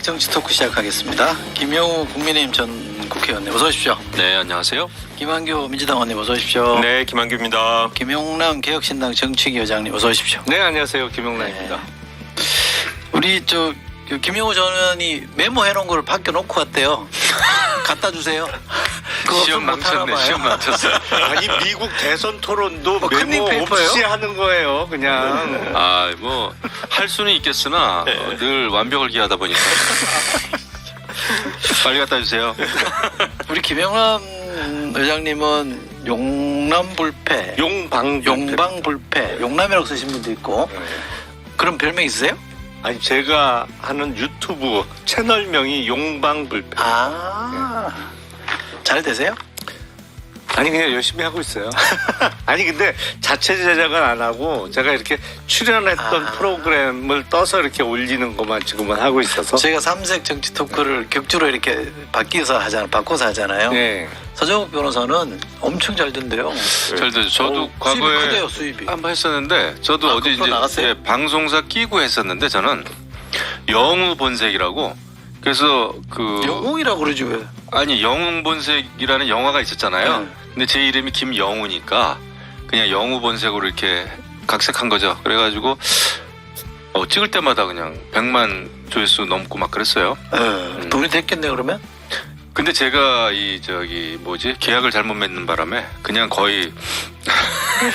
정치 토크 시작하겠습니다. 김영우 국민의힘 전 국회의원님 어서 오십시오. 네, 안녕하세요. 김한규 민주당 의원님 어서 오십시오. 네, 김한규입니다. 김용남 개혁신당 정치기 의장님 어서 오십시오. 네, 안녕하세요. 김용남입니다. 우리 김영우 전 의원이 메모해놓은 걸 밖에 놓고 왔대요. 갖다 주세요. 그거 시험 망쳤네. 시험 망쳤어요. 아니, 미국 대선 토론도 뭐 메모 커닝페이퍼예요? 없이 하는 거예요, 그냥. 아, 뭐 할 수는 있겠으나 늘 완벽을 기하다 보니까 빨리 갖다 주세요. 우리 김영남 의장님은 용남불패, 용방불패, 용남이라고 쓰신 분도 있고 그런 별명 있으세요? 아니, 제가 하는 유튜브 채널명이 용방불패. 잘 되세요? 아니, 그냥 열심히 하고 있어요. 아니, 근데 자체 제작은 안 하고 제가 이렇게 출연했던 프로그램을 떠서 이렇게 올리는 것만 지금은 하고 있어서. 저희가 삼색 정치 토크를 격주로 이렇게 바꿔서 하잖아요. 네. 서정욱 변호사는 엄청 잘 된대요. 잘 되죠. 저도 수입이 과거에 크대요, 수입이. 한번 했었는데 저도 어디 앞으로 나갔어요? 방송사 끼고 했었는데 저는 영웅 본색이라고 그래서 영웅이라고 그러지 왜? 아니 영웅 본색이라는 영화가 있었잖아요. 네. 근데 제 이름이 김영우니까 그냥 영웅 본색으로 이렇게 각색한 거죠. 그래가지고 찍을 때마다 그냥 100만 조회수 넘고 막 그랬어요. 돈이 됐겠네 그러면? 근데 제가 계약을 잘못 맺는 바람에 그냥 거의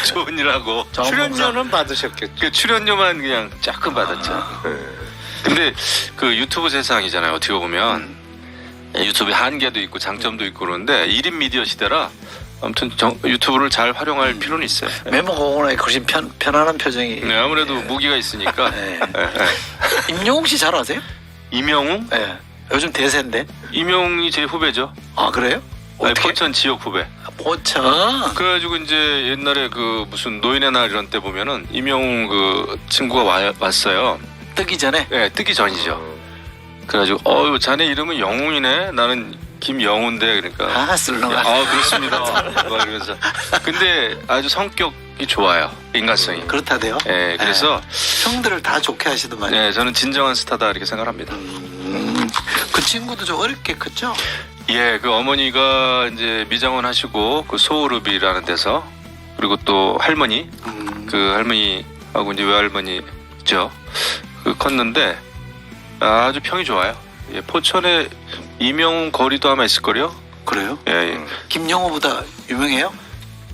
좋은 일하고 출연료는 받으셨겠죠. 그 출연료만 그냥 조금 받았죠. 근데 그 유튜브 세상이잖아요. 어떻게 보면 유튜브에 한계도 있고 장점도 있고 그런데 1인 미디어 시대라 아무튼 유튜브를 잘 활용할 필요는 있어요. 메모가 오고 나니 훨씬 편안한 표정이. 네, 아무래도 무기가 있으니까. 네. 임영웅 씨 잘 아세요? 임영웅? 네. 요즘 대세인데. 임영웅이 제 후배죠. 아 그래요? 아니, 포천 지역 후배. 포천. 그래가지고 이제 옛날에 그 무슨 노인의 날 이런 때 보면은 임영웅 그 친구가 왔어요. 뜨기 전에. 네, 뜨기 전이죠. 그래가지고 자네 이름은 영웅이네. 나는 김영웅인데 그러니까. 쓸렁하네. 그렇습니다. 막 이러면서. 근데 아주 성격이 좋아요. 인간성이. 그렇다대요. 네, 그래서 형들을 다 좋게 하시더만요. 네, 저는 진정한 스타다 이렇게 생각합니다. 그 친구도 좀 어렵게 컸죠? 예, 그 어머니가 이제 미장원 하시고 그 소우르비라는 데서 그리고 또 할머니 그 할머니하고 이제 외할머니죠. 그 컸는데 아주 평이 좋아요. 예, 포천에 임영웅 거리도 아마 있을걸요? 그래요? 예. 김영호보다 유명해요?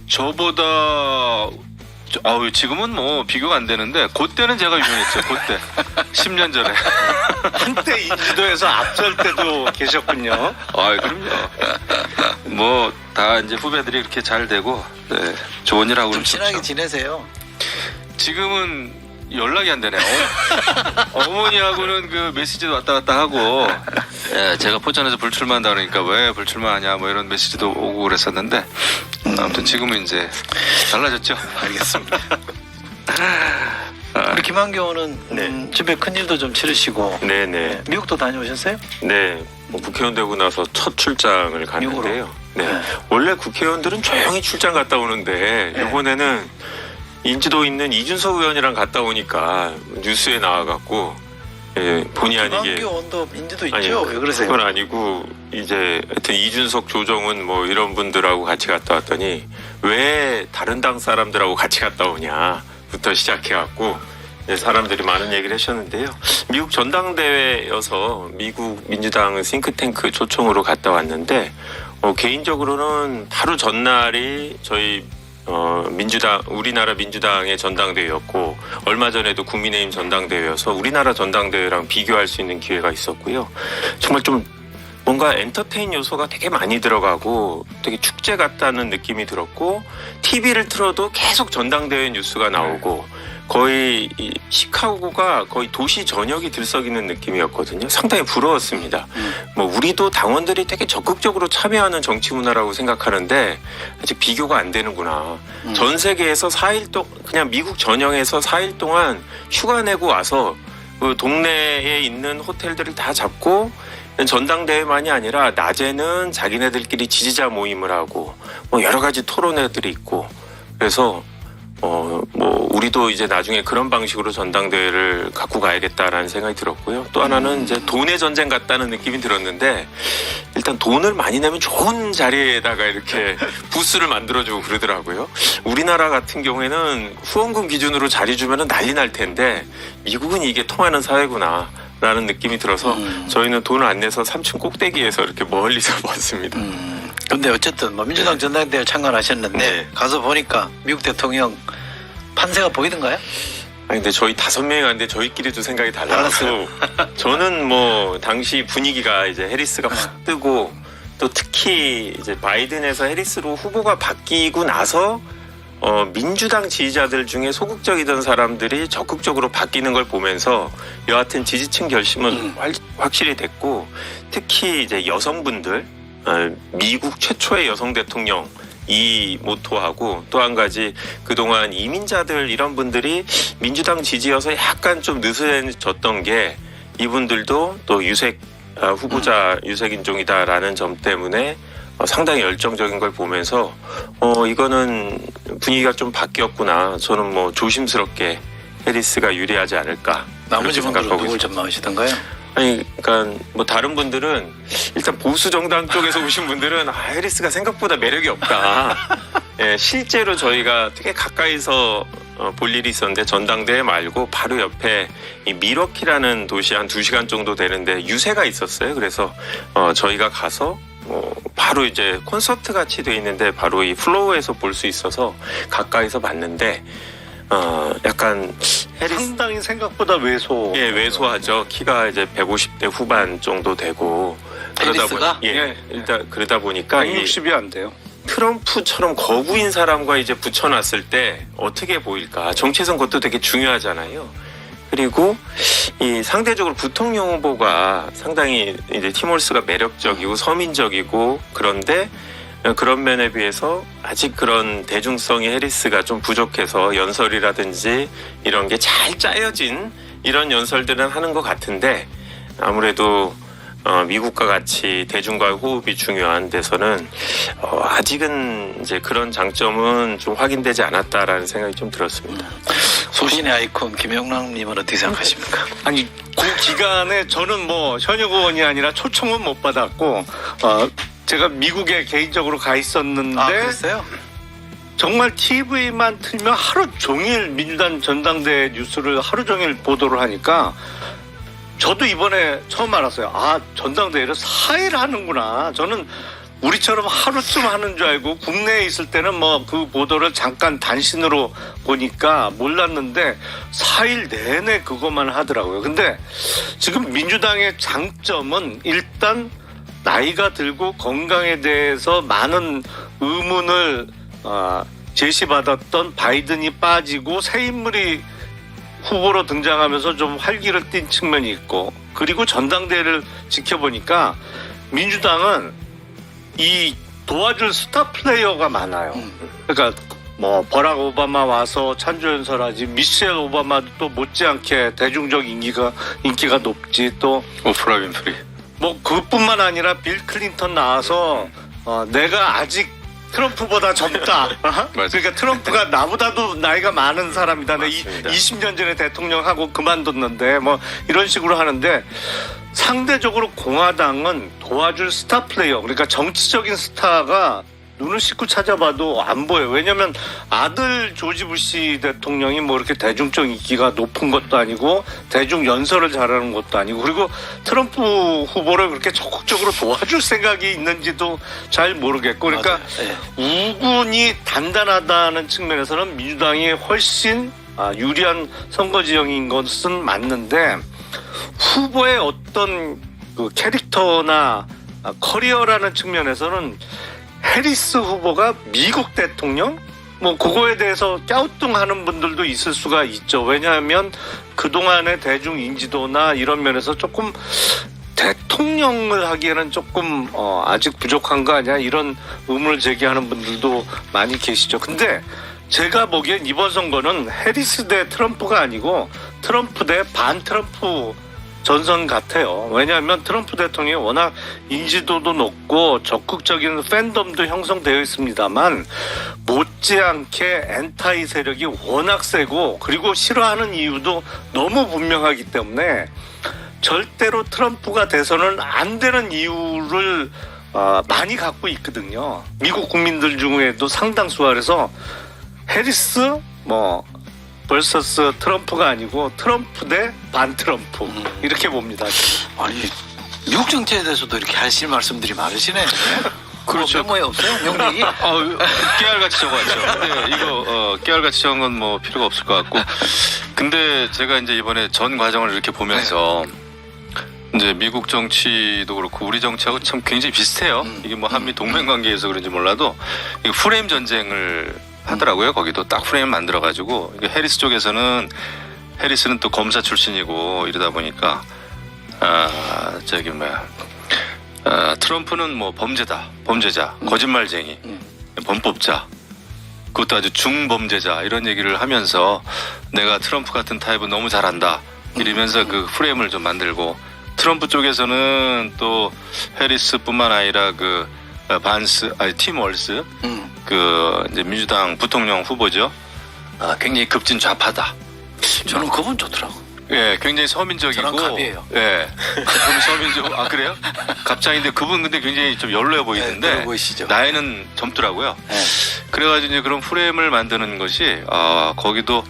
저보다 지금은 뭐 비교가 안 되는데 그때는 제가 유명했죠. 그때 10년 전에. 한때 인지도에서 앞설 때도 계셨군요. 그럼요. 뭐 다 이제 후배들이 이렇게 잘 되고 좋은 일 하고 좀 친하게 있었죠. 지내세요. 지금은 연락이 안 되네요. 어머니하고는 그 메시지도 왔다 갔다 하고 제가 포천에서 불출마한다 그러니까 왜 불출마하냐 뭐 이런 메시지도 오고 그랬었는데 아무튼 지금은 이제 달라졌죠. 알겠습니다. 우리 김한규 의원은 집에 큰일도 좀 치르시고 네네. 미국도 다녀오셨어요? 네. 국회의원 되고 나서 첫 출장을 갔는데요. 네. 원래 국회의원들은 조용히 출장 갔다 오는데 이번에는 인지도 있는 이준석 의원이랑 갔다 오니까 뉴스에 나와갖고 본의 아니게 김한규 의원도 인지도 있죠? 왜 그러세요? 그건 아니고 이제 하여튼 이준석 조정은 뭐 이런 분들하고 같이 갔다 왔더니 왜 다른 당 사람들하고 같이 갔다 오냐부터 시작해갖고 사람들이 많은 얘기를 하셨는데요. 미국 전당대회여서 미국 민주당 싱크탱크 초청으로 갔다 왔는데 개인적으로는 하루 전날이 저희 우리나라 민주당의 전당대회였고 얼마 전에도 국민의힘 전당대회여서 우리나라 전당대회랑 비교할 수 있는 기회가 있었고요. 정말 좀 뭔가 엔터테인 요소가 되게 많이 들어가고 되게 축제 같다는 느낌이 들었고 TV를 틀어도 계속 전당대회 뉴스가 나오고 거의 시카고가 거의 도시 전역이 들썩이는 느낌이었거든요. 상당히 부러웠습니다. 뭐 우리도 당원들이 되게 적극적으로 참여하는 정치 문화라고 생각하는데 아직 비교가 안 되는구나. 전 세계에서 4일 동안 그냥 미국 전역에서 4일 동안 휴가 내고 와서 그 동네에 있는 호텔들을 다 잡고 전당대회만이 아니라 낮에는 자기네들끼리 지지자 모임을 하고 뭐 여러 가지 토론회들이 있고 그래서 뭐 우리도 이제 나중에 그런 방식으로 전당대회를 갖고 가야겠다라는 생각이 들었고요. 또 하나는 이제 돈의 전쟁 같다는 느낌이 들었는데 일단 돈을 많이 내면 좋은 자리에다가 이렇게 부스를 만들어주고 그러더라고요. 우리나라 같은 경우에는 후원금 기준으로 자리 주면은 난리 날 텐데 미국은 이게 통하는 사회구나. 라는 느낌이 들어서 저희는 돈을 안 내서 3층 꼭대기에서 이렇게 멀리서 봤습니다. 근데 어쨌든 뭐 민주당 전당대회 참관하셨는데 네. 가서 보니까 미국 대통령 판세가 보이던가요? 아니 근데 저희 5명이 갔는데 저희끼리도 생각이 달라서 저는 뭐 당시 분위기가 이제 해리스가 확 뜨고 또 특히 이제 바이든에서 해리스로 후보가 바뀌고 나서 민주당 지지자들 중에 소극적이던 사람들이 적극적으로 바뀌는 걸 보면서 여하튼 지지층 결심은 확실히 됐고 특히 이제 여성분들 미국 최초의 여성 대통령 이 모토하고 또 한 가지 그동안 이민자들 이런 분들이 민주당 지지여서 약간 좀 느슨해졌던 게 이분들도 또 유색 후보자 유색 인종이다라는 점 때문에 상당히 열정적인 걸 보면서 이거는 분위기가 좀 바뀌었구나. 저는 뭐 조심스럽게 해리스가 유리하지 않을까. 나머지 그렇게 분들은 생각하고 누굴 있습니다. 전망하시던가요? 아니, 그러니까 뭐 다른 분들은 일단 보수 정당 쪽에서 오신 분들은 해리스가 생각보다 매력이 없다. 예, 실제로 저희가 되게 가까이서 볼 일이 있었는데 전당대회 말고 바로 옆에 이 미러키라는 도시 한 2시간 정도 되는데 유세가 있었어요. 그래서 저희가 가서 바로 이제 콘서트 같이 돼 있는데 바로 이 플로어에서 볼 수 있어서 가까이서 봤는데 약간 해리스 상당히 생각보다 왜소. 예, 왜소하죠. 키가 이제 150대 후반 정도 되고 해리스가? 일단 그러다 보니까 이 160이 안 돼요. 트럼프처럼 거부인 사람과 이제 붙여놨을 때 어떻게 보일까? 정체성 그것도 되게 중요하잖아요. 그리고 이 상대적으로 부통령 후보가 상당히 이제 티몰스가 매력적이고 서민적이고 그런데 그런 면에 비해서 아직 그런 대중성이 해리스가 좀 부족해서 연설이라든지 이런 게 잘 짜여진 이런 연설들은 하는 것 같은데 아무래도 미국과 같이 대중과의 호흡이 중요한 데서는 아직은 이제 그런 장점은 좀 확인되지 않았다라는 생각이 좀 들었습니다. 소신의 아이콘 김영남님은 어떻게 생각하십니까? 아니 그 기간에 저는 뭐 현역 의원이 아니라 초청은 못 받았고 제가 미국에 개인적으로 가 있었는데 그랬어요? 정말 TV만 틀면 하루 종일 민주당 전당대회 뉴스를 하루 종일 보도를 하니까 저도 이번에 처음 알았어요. 전당대회를 4일 하는구나. 저는 우리처럼 하루쯤 하는 줄 알고 국내에 있을 때는 뭐 그 보도를 잠깐 단신으로 보니까 몰랐는데 4일 내내 그것만 하더라고요. 근데 지금 민주당의 장점은 일단 나이가 들고 건강에 대해서 많은 의문을 제시받았던 바이든이 빠지고 새 인물이 후보로 등장하면서 좀 활기를 띈 측면이 있고 그리고 전당대회를 지켜보니까 민주당은 이 도와줄 스타 플레이어가 많아요. 그러니까 뭐 버락 오바마 와서 찬조연설하지 미셸 오바마도 또 못지않게 대중적 인기가 높지 또 오프라 윈프리. 뭐 그뿐만 아니라 빌 클린턴 나와서 내가 아직 트럼프보다 젊다. 그러니까 트럼프가 나보다도 나이가 많은 사람이다. 내 20년 전에 대통령하고 그만뒀는데 뭐 이런 식으로 하는데 상대적으로 공화당은 도와줄 스타 플레이어 그러니까 정치적인 스타가 눈을 씻고 찾아봐도 안 보여요. 왜냐하면 아들 조지 부시 대통령이 뭐 이렇게 대중적 인기가 높은 것도 아니고 대중 연설을 잘하는 것도 아니고 그리고 트럼프 후보를 그렇게 적극적으로 도와줄 생각이 있는지도 잘 모르겠고 그러니까 우군이 단단하다는 측면에서는 민주당이 훨씬 유리한 선거 지형인 것은 맞는데 후보의 어떤 그 캐릭터나 커리어라는 측면에서는 해리스 후보가 미국 대통령? 뭐 그거에 대해서 갸우뚱하는 분들도 있을 수가 있죠. 왜냐하면 그동안의 대중 인지도나 이런 면에서 조금 대통령을 하기에는 조금 아직 부족한 거 아니야? 이런 의문을 제기하는 분들도 많이 계시죠. 근데 제가 보기엔 이번 선거는 해리스 대 트럼프가 아니고 트럼프 대 반 트럼프 전선 같아요. 왜냐하면 트럼프 대통령이 워낙 인지도도 높고 적극적인 팬덤도 형성되어 있습니다만 못지않게 엔타이 세력이 워낙 세고 그리고 싫어하는 이유도 너무 분명하기 때문에 절대로 트럼프가 돼서는 안 되는 이유를 많이 갖고 있거든요. 미국 국민들 중에도 상당수가. 그래서 해리스 vs 트럼프가 아니고 트럼프 대 반트럼프 이렇게 봅니다. 아니 미국 정치에 대해서도 이렇게 하실 말씀들이 많으시네. 그렇죠. 메모에 없어요? 명령이? 깨알같이 적어왔죠. 근데 이거 깨알같이 적은 건 뭐 필요가 없을 것 같고. 근데 제가 이제 이번에 전 과정을 이렇게 보면서 이제 미국 정치도 그렇고 우리 정치하고 참 굉장히 비슷해요. 이게 뭐 한미 동맹 관계에서 그런지 몰라도 이게 프레임 전쟁을 하더라고요. 거기도 딱 프레임 만들어가지고 해리스 쪽에서는 해리스는 또 검사 출신이고 이러다 보니까 트럼프는 뭐 범죄자, 거짓말쟁이, 범법자, 그것도 아주 중범죄자 이런 얘기를 하면서 내가 트럼프 같은 타입은 너무 잘한다 이러면서 그 프레임을 좀 만들고 트럼프 쪽에서는 또 해리스뿐만 아니라 팀 월스 그 이제 민주당 부통령 후보죠. 굉장히 급진 좌파다. 저는 그분 좋더라고. 예, 굉장히 서민적이고. 저랑 갑이에요. 예. 그분 서민적. 그래요? 갑자기인데 그분 근데 굉장히 좀 연로해 보이는데. 네, 보이시죠? 나이는 젊더라고요. 네. 그래가지고 이제 그런 프레임을 만드는 것이 거기도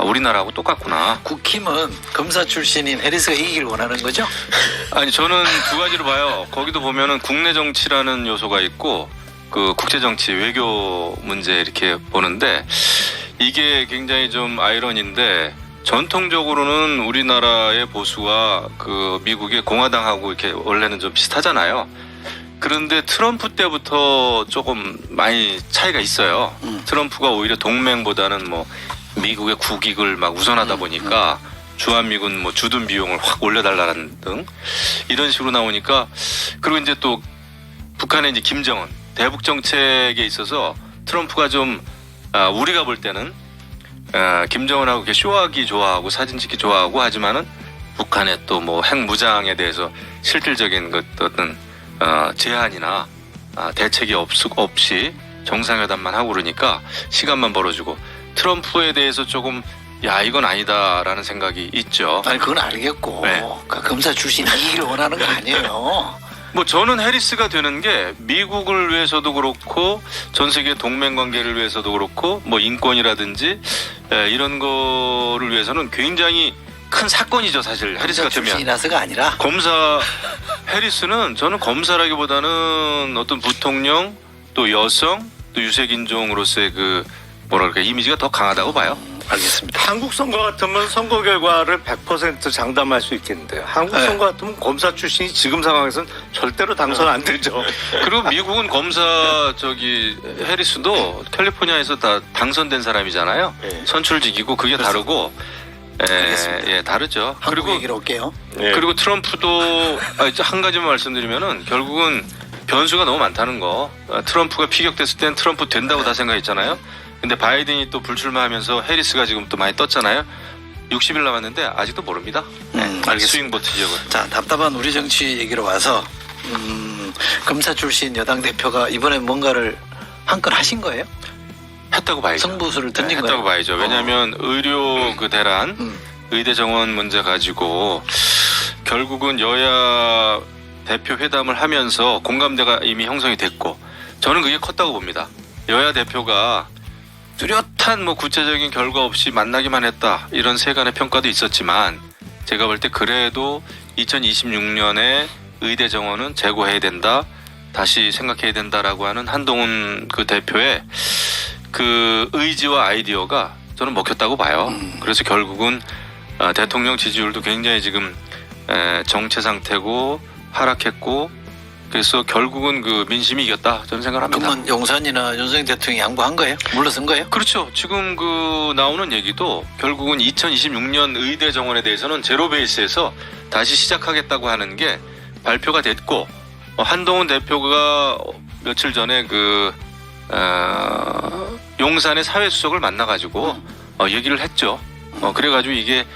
우리나라하고 똑같구나. 국힘은 검사 출신인 해리스가 이기길 원하는 거죠? 아니 저는 두 가지로 봐요. 거기도 보면은 국내 정치라는 요소가 있고 그 국제 정치 외교 문제 이렇게 보는데 이게 굉장히 좀 아이러니인데 전통적으로는 우리나라의 보수와 그 미국의 공화당하고 이렇게 원래는 좀 비슷하잖아요. 그런데 트럼프 때부터 조금 많이 차이가 있어요. 트럼프가 오히려 동맹보다는 뭐 미국의 국익을 막 우선하다 보니까 주한미군 뭐 주둔 비용을 확 올려달라는 등 이런 식으로 나오니까 그리고 이제 또 북한의 이제 김정은 대북 정책에 있어서 트럼프가 좀 우리가 볼 때는 김정은하고 이렇게 쇼하기 좋아하고 사진 찍기 좋아하고 하지만은 북한의 또 뭐 핵무장에 대해서 실질적인 어떤 제한이나 대책이 없이 정상회담만 하고 그러니까 시간만 벌어주고 트럼프에 대해서 조금 이건 아니다라는 생각이 있죠. 아니 그건 알겠고 네. 그 검사 출신이 이기를 원하는 거 아니에요. 뭐 저는 해리스가 되는 게 미국을 위해서도 그렇고 전 세계 동맹 관계를 위해서도 그렇고 뭐 인권이라든지 이런 거를 위해서는 굉장히 큰 사건이죠 사실. 해리스가 되면 출신이라서가 아니라 검사 해리스는 저는 검사라기보다는 어떤 부통령 또 여성 또 유색인종으로서의 그 뭐랄까 이미지가 더 강하다고 봐요. 알겠습니다. 한국 선거 같으면 선거 결과를 100% 장담할 수 있겠는데요. 한국 네. 선거 같으면 검사 출신이 지금 상황에서는 절대로 당선 안 되죠. 그리고 미국은 검사 해리스도 캘리포니아에서 다 당선된 사람이잖아요. 네. 선출직이고 그게 다르고 알겠습니다. 다르죠. 한국 그리고 얘기로 올게요. 네. 그리고 트럼프도 한 가지만 말씀드리면은 결국은 변수가 너무 많다는 거. 트럼프가 피격됐을 땐 트럼프 된다고 다 생각했잖아요. 근데 바이든이 또 불출마하면서 해리스가 지금 또 많이 떴잖아요. 60일 남았는데 아직도 모릅니다. 알겠습니다. 스윙보트 지역은. 자, 답답한 우리 정치 얘기로 와서 검사 출신 여당 대표가 이번에 뭔가를 한 건 하신 거예요? 했다고 봐야죠. 성부수를 던진 거예요? 했다고 봐야죠. 왜냐하면 의료 그 대란, 의대 정원 문제 가지고 결국은 여야 대표 회담을 하면서 공감대가 이미 형성이 됐고 저는 그게 컸다고 봅니다. 여야 대표가 뚜렷한 뭐 구체적인 결과 없이 만나기만 했다 이런 세간의 평가도 있었지만 제가 볼 때 그래도 2026년에 의대 정원은 재고해야 된다 다시 생각해야 된다라고 하는 한동훈 그 대표의 그 의지와 아이디어가 저는 먹혔다고 봐요. 그래서 결국은 대통령 지지율도 굉장히 지금 정체 상태고 하락했고 그래서 결국은 그 민심이 이겼다 저는 생각합니다. 그러면 용산이나 윤석열 대통령이 양보한 거예요? 물러선 거예요? 그렇죠. 지금 그 나오는 얘기도 결국은 2026년 의대 정원에 대해서는 제로 베이스에서 다시 시작하겠다고 하는 게 발표가 됐고 한동훈 대표가 며칠 전에 그 용산의 사회수석을 만나가지고 얘기를 했죠. 그래가지고 이게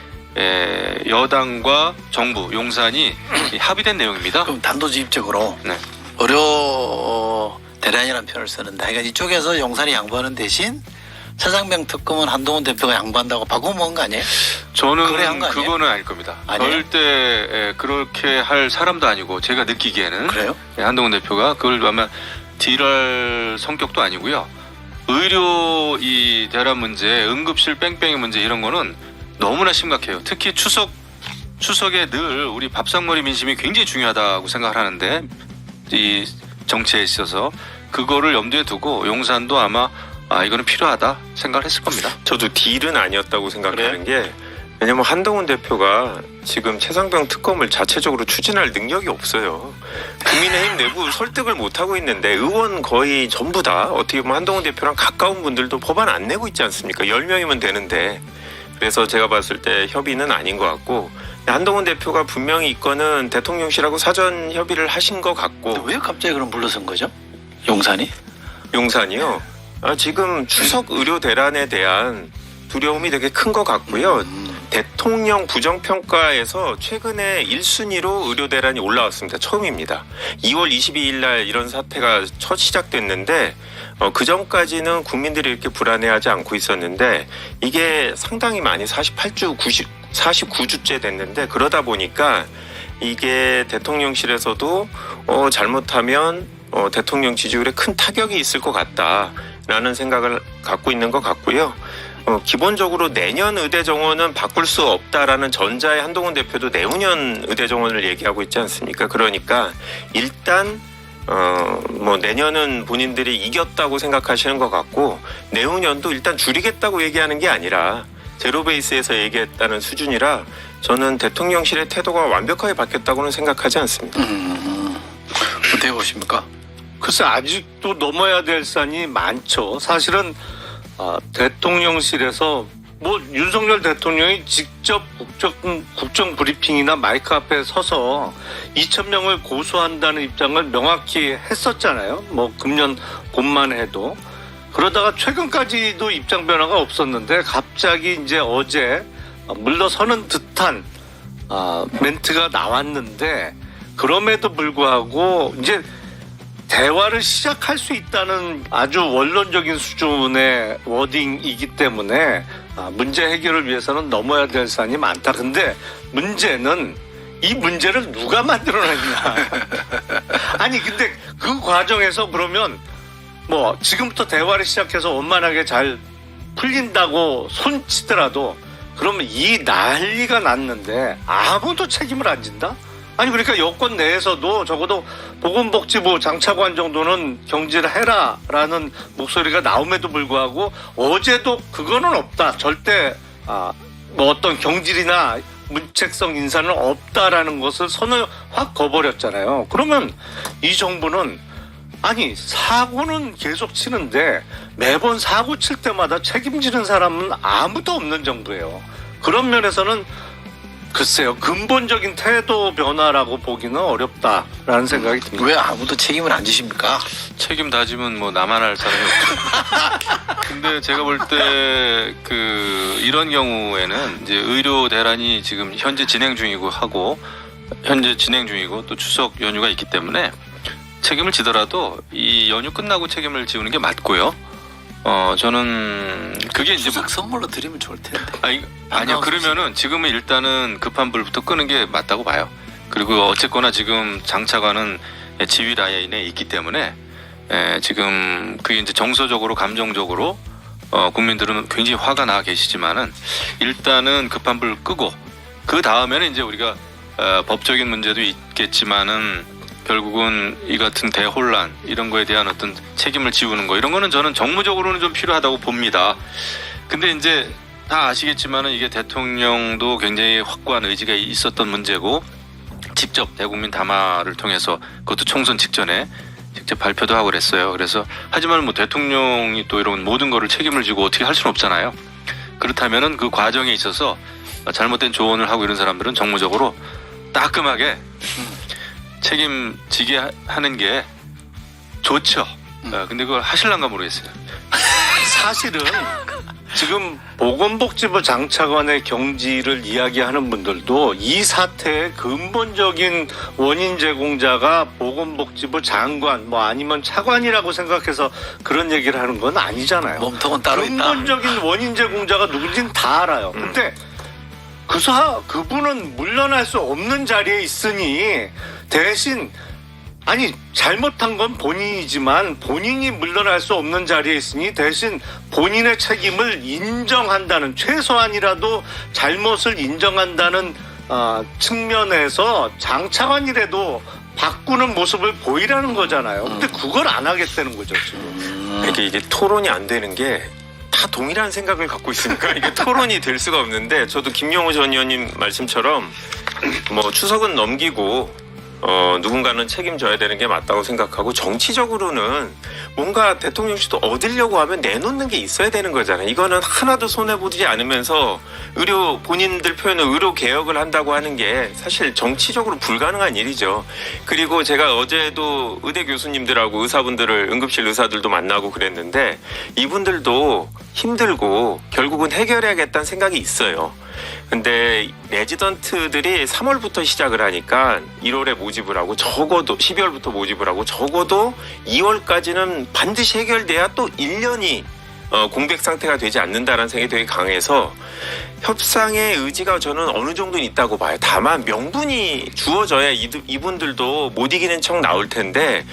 여당과 정부, 용산이 합의된 내용입니다. 그럼 단도직입적으로 네. 의료 대란이라는 표현을 쓰는데, 그러니까 이쪽에서 용산이 양보하는 대신 차장병 특검은 한동훈 대표가 양보한다고 바꿔먹은 거 아니에요? 저는 그래 한 거 아니에요? 그거는 아닐 겁니다. 아니에요? 절대 그렇게 할 사람도 아니고 제가 느끼기에는 그래요? 한동훈 대표가 그걸 아마 딜할 성격도 아니고요. 의료 이 대란 문제, 응급실 뺑뺑이 문제 이런 거는 너무나 심각해요. 특히 추석에 늘 우리 밥상머리 민심이 굉장히 중요하다고 생각을 하는데 이 정치에 있어서 그거를 염두에 두고 용산도 아마 이거는 필요하다 생각을 했을 겁니다. 저도 딜은 아니었다고 생각하는 게 왜냐면 한동훈 대표가 지금 최상병 특검을 자체적으로 추진할 능력이 없어요. 국민의힘 내부 설득을 못하고 있는데 의원 거의 전부 다 어떻게 보면 한동훈 대표랑 가까운 분들도 법안 안 내고 있지 않습니까? 10명이면 되는데. 그래서 제가 봤을 때 협의는 아닌 것 같고 한동훈 대표가 분명히 이거는 대통령실하고 사전 협의를 하신 것 같고. 근데 왜 갑자기 그럼 물러선 거죠? 용산이? 용산이요? 지금 추석 의료 대란에 대한 두려움이 되게 큰 것 같고요. 대통령 부정평가에서 최근에 1순위로 의료 대란이 올라왔습니다. 처음입니다. 2월 22일 날 이런 사태가 첫 시작됐는데 그 전까지는 국민들이 이렇게 불안해하지 않고 있었는데 이게 상당히 많이 49주째 됐는데 그러다 보니까 이게 대통령실에서도 잘못하면 대통령 지지율에 큰 타격이 있을 것 같다라는 생각을 갖고 있는 것 같고요. 기본적으로 내년 의대 정원은 바꿀 수 없다라는 전자의 한동훈 대표도 내후년 의대 정원을 얘기하고 있지 않습니까? 그러니까 일단 뭐 내년은 본인들이 이겼다고 생각하시는 것 같고 내후년도 일단 줄이겠다고 얘기하는 게 아니라 제로 베이스에서 얘기했다는 수준이라 저는 대통령실의 태도가 완벽하게 바뀌었다고는 생각하지 않습니다. 어떻게 보십니까? 글쎄 아직도 넘어야 될 산이 많죠. 사실은 대통령실에서 뭐 윤석열 대통령이 직접 국정 브리핑이나 마이크 앞에 서서 2,000명을 고소한다는 입장을 명확히 했었잖아요. 뭐 금년 봄만 해도. 그러다가 최근까지도 입장 변화가 없었는데 갑자기 이제 어제 물러서는 듯한 멘트가 나왔는데 그럼에도 불구하고 이제 대화를 시작할 수 있다는 아주 원론적인 수준의 워딩이기 때문에 문제 해결을 위해서는 넘어야 될 산이 많다. 근데 문제는 이 문제를 누가 만들어냈냐. 아니 근데 그 과정에서 그러면 뭐 지금부터 대화를 시작해서 원만하게 잘 풀린다고 손치더라도 그러면 이 난리가 났는데 아무도 책임을 안 진다? 아니 그러니까 여권 내에서도 적어도 보건복지부 장차관 정도는 경질을 해라라는 목소리가 나옴에도 불구하고 어제도 그거는 없다. 절대 뭐 어떤 경질이나 문책성 인사는 없다라는 것을 선을 확 거버렸잖아요. 그러면 이 정부는 아니 사고는 계속 치는데 매번 사고 칠 때마다 책임지는 사람은 아무도 없는 정부예요. 그런 면에서는 글쎄요. 근본적인 태도 변화라고 보기는 어렵다라는 생각이 듭니다. 왜 아무도 책임을 안 지십니까? 책임 다짐은 뭐 나만 할 사람이 없죠. 근데 제가 볼 때 이런 경우에는 이제 의료 대란이 지금 현재 진행 중이고 또 추석 연휴가 있기 때문에 책임을 지더라도 이 연휴 끝나고 책임을 지우는 게 맞고요. 저는 그게 이제 추석 선물로 드리면 좋을 텐데. 아니요. 그러면은 지금은 일단은 급한 불부터 끄는 게 맞다고 봐요. 그리고 어쨌거나 지금 장차관은 지휘 라인에 있기 때문에 지금 그게 이제 정서적으로 감정적으로 국민들은 굉장히 화가 나 계시지만은 일단은 급한 불 끄고 그 다음에는 이제 우리가 법적인 문제도 있겠지만은 결국은 이 같은 대혼란 이런 거에 대한 어떤 책임을 지우는 거 이런 거는 저는 정무적으로는 좀 필요하다고 봅니다. 근데 이제 다 아시겠지만은 이게 대통령도 굉장히 확고한 의지가 있었던 문제고 직접 대국민 담화를 통해서 그것도 총선 직전에 직접 발표도 하고 그랬어요. 그래서 하지만 뭐 대통령이 또 이런 모든 거를 책임을 지고 어떻게 할 수는 없잖아요. 그렇다면은 그 과정에 있어서 잘못된 조언을 하고 이런 사람들은 정무적으로 따끔하게 책임지게 하는 게 좋죠. 근데 그걸 하실란가 모르겠어요. 사실은 지금 보건복지부 장차관의 경지를 이야기하는 분들도 이 사태의 근본적인 원인 제공자가 보건복지부 장관 뭐 아니면 차관이라고 생각해서 그런 얘기를 하는 건 아니잖아요. 몸통은 따로 있다. 근본적인 원인 제공자가 누군지는 다 알아요. 근데 그분은 물러날 수 없는 자리에 있으니 대신 아니 잘못한 건 본인이지만 본인이 물러날 수 없는 자리에 있으니 대신 본인의 책임을 인정한다는 최소한이라도 잘못을 인정한다는 측면에서 장차관이라도 바꾸는 모습을 보이라는 거잖아요. 근데 그걸 안 하겠다는 거죠 지금. 이게 토론이 안 되는 게 다 동일한 생각을 갖고 있으니까 이게 토론이 될 수가 없는데 저도 김용호 전 의원님 말씀처럼 뭐 추석은 넘기고 누군가는 책임져야 되는 게 맞다고 생각하고 정치적으로는 뭔가 대통령실도 얻으려고 하면 내놓는 게 있어야 되는 거잖아요. 이거는 하나도 손해보지 않으면서 본인들 표현은 의료 개혁을 한다고 하는 게 사실 정치적으로 불가능한 일이죠. 그리고 제가 어제도 의대 교수님들하고 의사분들을 응급실 의사들도 만나고 그랬는데 이분들도 힘들고 결국은 해결해야겠다는 생각이 있어요. 근데 레지던트들이 3월부터 시작을 하니까 1월에 모집을 하고 적어도 12월부터 모집을 하고 적어도 2월까지는 반드시 해결돼야 또 1년이 공백 상태가 되지 않는다라는 생각이 되게 강해서 협상의 의지가 저는 어느 정도는 있다고 봐요. 다만 명분이 주어져야 이분들도 못 이기는 척 나올 텐데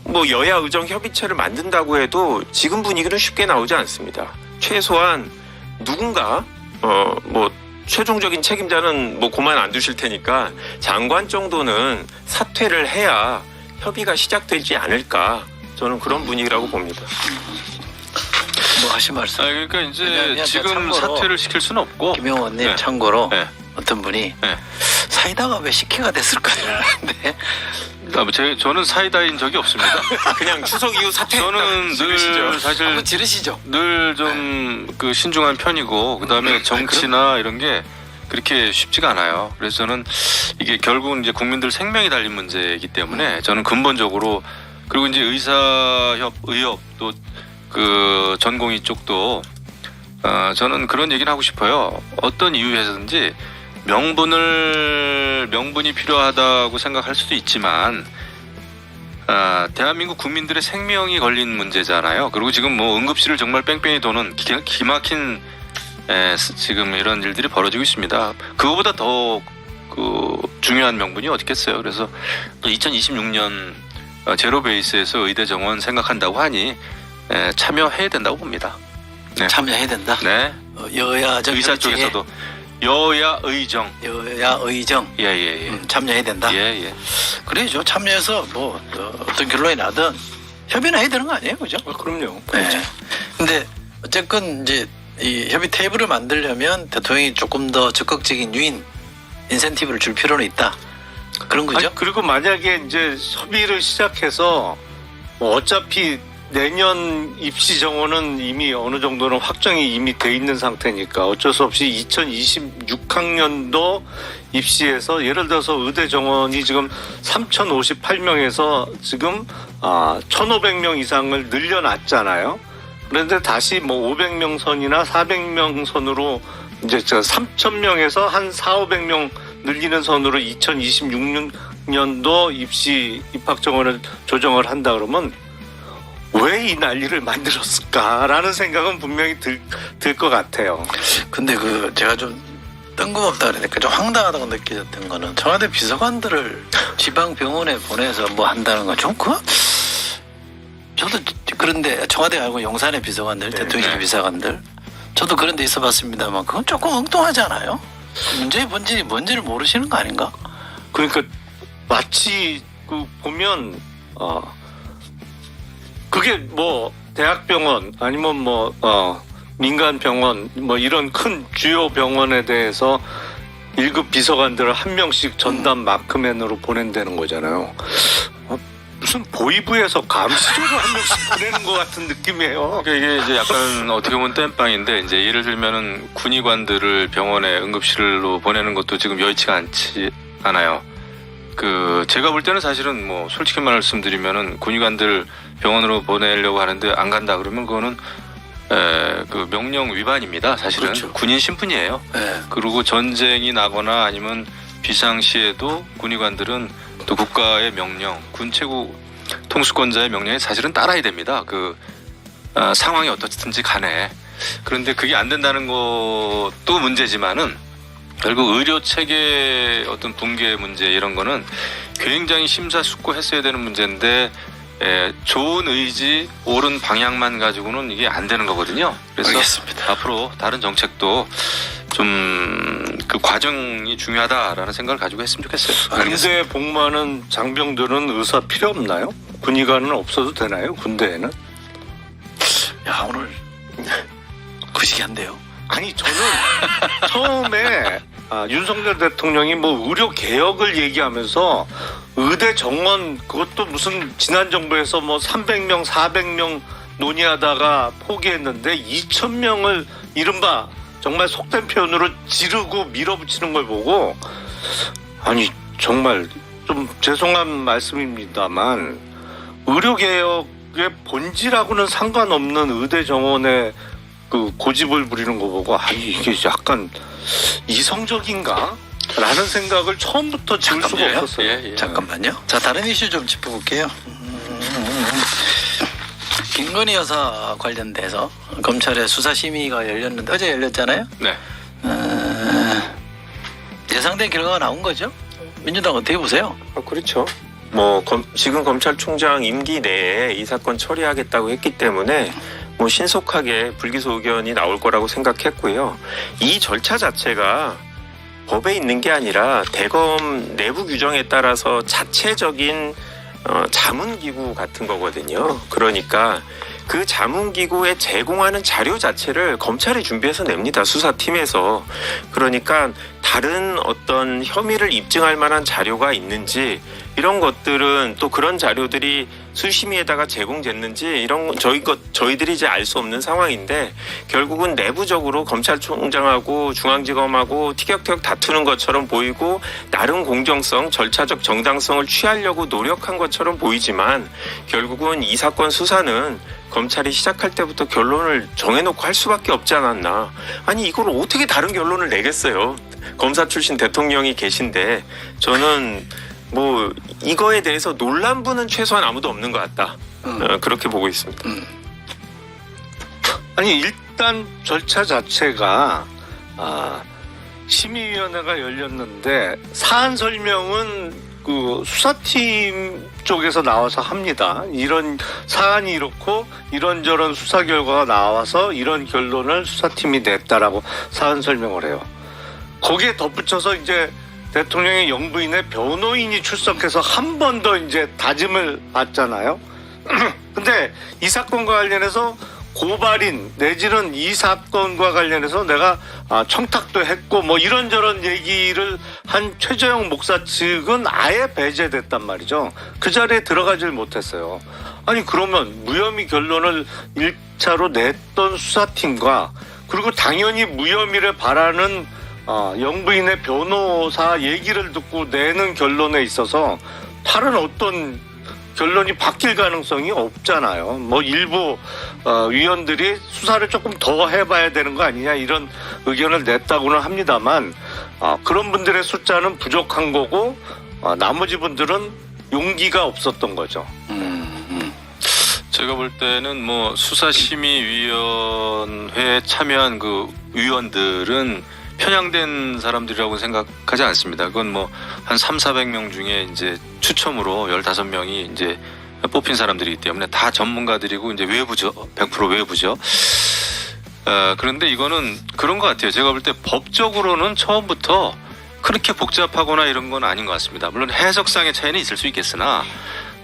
뭐 여야 의정 협의체를 만든다고 해도 지금 분위기는 쉽게 나오지 않습니다. 최소한 누군가 뭐 최종적인 책임자는 뭐 고만 안 두실 테니까 장관 정도는 사퇴를 해야 협의가 시작되지 않을까 저는 그런 분위기라고 봅니다. 뭐 하신 말씀? 그러니까 이제 왜냐하면 지금 참고로 사퇴를 시킬 수는 없고 김용호님 네. 참고로 네. 어떤 분이 네. 사이다가 왜 식혜가 됐을까요? 네. 저는 사이다인 적이 없습니다. 그냥 추석 이후 사퇴. 저는 늘 사실 한번 지르시죠. 늘 좀 그 신중한 편이고 그다음에 정치나 이런 게 그렇게 쉽지가 않아요. 그래서 저는 이게 결국은 이제 국민들 생명이 달린 문제이기 때문에 저는 근본적으로 그리고 이제 의협 또 그 전공의 쪽도 저는 그런 얘기를 하고 싶어요. 어떤 이유에서든지 명분이 필요하다고 생각할 수도 있지만 대한민국 국민들의 생명이 걸린 문제잖아요. 그리고 지금 뭐 응급실을 정말 뺑뺑이 도는 기막힌 지금 이런 일들이 벌어지고 있습니다. 그거보다 더 중요한 명분이 어딨겠어요. 그래서 2026년 제로 베이스에서 의대 정원 생각한다고 하니 참여해야 된다고 봅니다. 네. 참여해야 된다. 네. 여야정 의사 쪽에서도 여야 의정. 예. 참여해야 된다. 예. 그래야죠. 참여해서 뭐 어떤 결론이 나든 협의는 해야 되는 거 아니에요, 그죠? 그럼요. 네. 근데 어쨌건 이제 이 협의 테이블을 만들려면 대통령이 조금 더 적극적인 인센티브를 줄 필요는 있다. 그런 거죠. 아니, 그리고 만약에 이제 협의를 시작해서 뭐 어차피 내년 입시 정원은 이미 어느 정도는 확정이 이미 돼 있는 상태니까 어쩔 수 없이 2026학년도 입시에서 예를 들어서 의대 정원이 지금 3,058명에서 지금 1,500명 이상을 늘려놨잖아요. 그런데 다시 뭐 500명 선이나 400명 선으로 이제 3,000명에서 한 4,500명 늘리는 선으로 2026년도 입시 입학 정원을 조정을 한다 그러면 왜 이 난리를 만들었을까라는 생각은 분명히 들 것 같아요. 근데 제가 좀 뜬금없다 그러니까 좀 황당하다고 느껴졌던 거는 청와대 비서관들을 지방 병원에 보내서 뭐 한다는 거 좀 저도 그런데 청와대 말고 용산의 비서관들, 대통령실 비서관들 저도 그런 데 있어봤습니다만 그건 조금 엉뚱하지 않아요? 문제의 본질이 뭔지를 모르시는 거 아닌가? 그러니까 마치 보면 그게 뭐 대학병원 아니면 뭐 민간 병원 뭐 이런 큰 주요 병원에 대해서 1급 비서관들을 한 명씩 전담 마크맨으로 보낸다는 거잖아요. 무슨 보이부에서 감시조를 한 명씩 보내는 것 같은 느낌이에요. 그러니까 이게 이제 약간 어떻게 보면 땜빵인데 이제 예를 들면은 군의관들을 병원에 응급실로 보내는 것도 지금 여의치가 않아요. 제가 볼 때는 사실은 뭐 솔직히 말씀드리면은 군의관들 병원으로 보내려고 하는데 안 간다 그러면 그거는 그 명령 위반입니다. 사실은 그렇죠. 군인 신분이에요. 예. 그리고 전쟁이 나거나 아니면 비상시에도 군의관들은 또 국가의 명령, 군 최고 통수권자의 명령에 사실은 따라야 됩니다. 상황이 어떻든지 간에. 그런데 그게 안 된다는 것도 문제지만은 결국 의료 체계 어떤 붕괴 문제 이런 거는 굉장히 심사숙고했어야 되는 문제인데 좋은 의지, 옳은 방향만 가지고는 이게 안 되는 거거든요. 그래서 알겠습니다. 앞으로 다른 정책도 좀 그 과정이 중요하다라는 생각을 가지고 했으면 좋겠어요. 군대에 복무하는 장병들은 의사 필요 없나요? 군의관은 없어도 되나요? 군대에는? 야, 오늘 거시기한데요. 아니 저는 처음에 윤석열 대통령이 뭐 의료 개혁을 얘기하면서 의대 정원 그것도 무슨 지난 정부에서 뭐 300명, 400명 논의하다가 포기했는데 2,000명을 이른바 정말 속된 표현으로 지르고 밀어붙이는 걸 보고 아니 정말 좀 죄송한 말씀입니다만 의료 개혁의 본질하고는 상관없는 의대 정원에 그 고집을 부리는 거 보고 아니 이게 약간 이성적인가? 라는 생각을 처음부터 지울 수가 잠깐만요. 없었어요. 잠깐만요. 자, 다른 이슈 좀 짚어볼게요. 김건희 여사 관련돼서 검찰의 수사 심의가 열렸는데 어제 열렸잖아요. 네. 예상된 결과가 나온 거죠. 민주당 어떻게 보세요? 그렇죠. 뭐 지금 검찰총장 임기 내에 이 사건 처리하겠다고 했기 때문에 뭐 신속하게 불기소 의견이 나올 거라고 생각했고요. 이 절차 자체가 법에 있는 게 아니라 대검 내부 규정에 따라서 자체적인 자문기구 같은 거거든요. 그러니까 그 자문기구에 제공하는 자료 자체를 검찰이 준비해서 냅니다. 수사팀에서. 그러니까 다른 어떤 혐의를 입증할 만한 자료가 있는지 이런 것들은 또 그런 자료들이 수심위에다가 제공됐는지 이런 건 저희들이 이제 알 수 없는 상황인데 결국은 내부적으로 검찰총장하고 중앙지검하고 티격태격 다투는 것처럼 보이고 나름 공정성, 절차적 정당성을 취하려고 노력한 것처럼 보이지만 결국은 이 사건 수사는 검찰이 시작할 때부터 결론을 정해놓고 할 수밖에 없지 않았나. 아니 이걸 어떻게 다른 결론을 내겠어요. 검사 출신 대통령이 계신데 저는 뭐 이거에 대해서 논란분은 최소한 아무도 없는 것 같다. 그렇게 보고 있습니다. 아니 일단 절차 자체가 심의위원회가 열렸는데 사안 설명은 그 수사팀 쪽에서 나와서 합니다. 이런 사안이 이렇고 이런저런 수사 결과가 나와서 이런 결론을 수사팀이 냈다라고 사안 설명을 해요. 거기에 덧붙여서 이제 대통령의 영부인의 변호인이 출석해서 한 번 더 이제 다짐을 받잖아요. 근데 이 사건과 관련해서 고발인 내지는 이 사건과 관련해서 내가 청탁도 했고 뭐 이런저런 얘기를 한 최재형 목사 측은 아예 배제됐단 말이죠. 그 자리에 들어가질 못했어요. 아니 그러면 무혐의 결론을 1차로 냈던 수사팀과 그리고 당연히 무혐의를 바라는 영부인의 변호사 얘기를 듣고 내는 결론에 있어서 다른 어떤 결론이 바뀔 가능성이 없잖아요. 뭐 일부 위원들이 수사를 조금 더 해봐야 되는 거 아니냐 이런 의견을 냈다고는 합니다만 그런 분들의 숫자는 부족한 거고 나머지 분들은 용기가 없었던 거죠. 제가 볼 때는 뭐 수사심의위원회에 참여한 그 위원들은 편향된 사람들이라고 생각하지 않습니다. 그건 뭐 한 300~400명 중에 이제 추첨으로 15명이 이제 뽑힌 사람들이기 때문에 다 전문가들이고 이제 외부죠. 100% 외부죠. 그런데 이거는 그런 것 같아요. 제가 볼 때 법적으로는 처음부터 그렇게 복잡하거나 이런 건 아닌 것 같습니다. 물론 해석상의 차이는 있을 수 있겠으나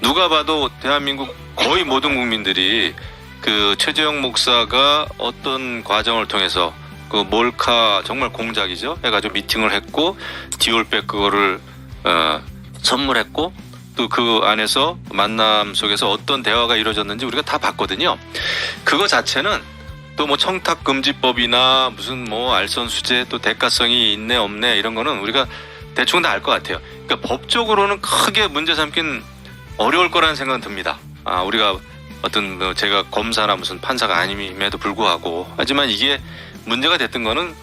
누가 봐도 대한민국 거의 모든 국민들이 그 최재형 목사가 어떤 과정을 통해서 그 몰카 정말 공작이죠. 해가지고 미팅을 했고 디올백 그거를 선물했고 또 그 안에서 만남 속에서 어떤 대화가 이루어졌는지 우리가 다 봤거든요. 그거 자체는 또 뭐 청탁금지법이나 무슨 뭐 알선수재 또 대가성이 있네 없네 이런 거는 우리가 대충 다 알 것 같아요. 그러니까 법적으로는 크게 문제 삼긴 어려울 거라는 생각은 듭니다. 우리가 어떤 뭐 제가 검사나 무슨 판사가 아님에도 불구하고 하지만 이게 문제가 됐던 거는